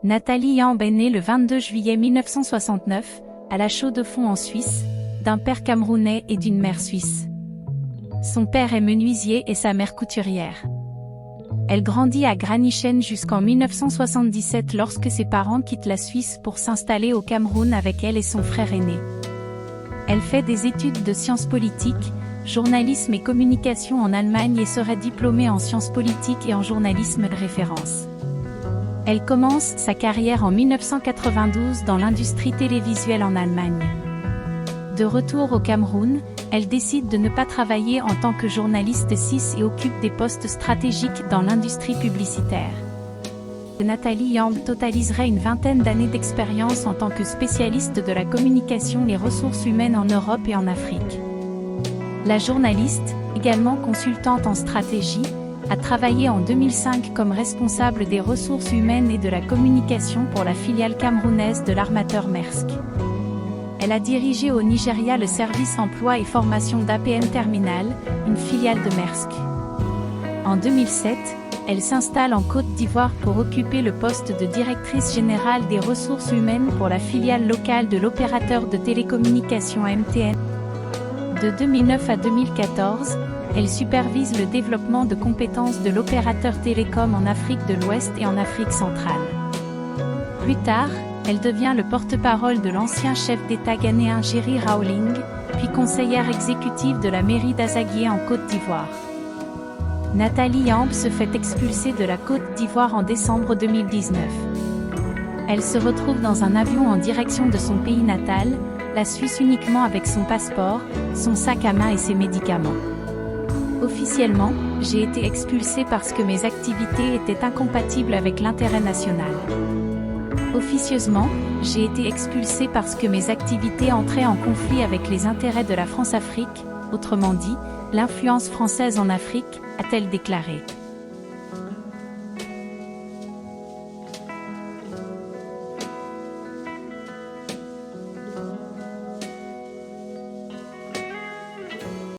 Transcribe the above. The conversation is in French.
Nathalie Yamb est née le 22 juillet 1969, à La Chaux-de-Fonds en Suisse, d'un père camerounais et d'une mère suisse. Son père est menuisier et sa mère couturière. Elle grandit à Granichen jusqu'en 1977 lorsque ses parents quittent la Suisse pour s'installer au Cameroun avec elle et son frère aîné. Elle fait des études de sciences politiques, journalisme et communication en Allemagne et serait diplômée en sciences politiques et en journalisme de référence. Elle commence sa carrière en 1992 dans l'industrie télévisuelle en Allemagne. De retour au Cameroun, elle décide de ne pas travailler en tant que journaliste cis et occupe des postes stratégiques dans l'industrie publicitaire. Nathalie Yamb totaliserait une vingtaine d'années d'expérience en tant que spécialiste de la communication et les ressources humaines en Europe et en Afrique. La journaliste, également consultante en stratégie, a travaillé en 2005 comme responsable des ressources humaines et de la communication pour la filiale camerounaise de l'armateur Maersk. Elle a dirigé au Nigeria le service emploi et formation d'APM Terminal, une filiale de Maersk. En 2007, elle s'installe en Côte d'Ivoire pour occuper le poste de directrice générale des ressources humaines pour la filiale locale de l'opérateur de télécommunications MTN. De 2009 à 2014, elle supervise le développement de compétences de l'opérateur télécom en Afrique de l'Ouest et en Afrique centrale. Plus tard, elle devient le porte-parole de l'ancien chef d'État ghanéen Jerry Rawling, puis conseillère exécutive de la mairie d'Azaguié en Côte d'Ivoire. Nathalie Yamb se fait expulser de la Côte d'Ivoire en décembre 2019. Elle se retrouve dans un avion en direction de son pays natal, la Suisse uniquement avec son passeport, son sac à main et ses médicaments. Officiellement, j'ai été expulsée parce que mes activités étaient incompatibles avec l'intérêt national. Officieusement, j'ai été expulsée parce que mes activités entraient en conflit avec les intérêts de la France-Afrique, autrement dit, l'influence française en Afrique, a-t-elle déclaré.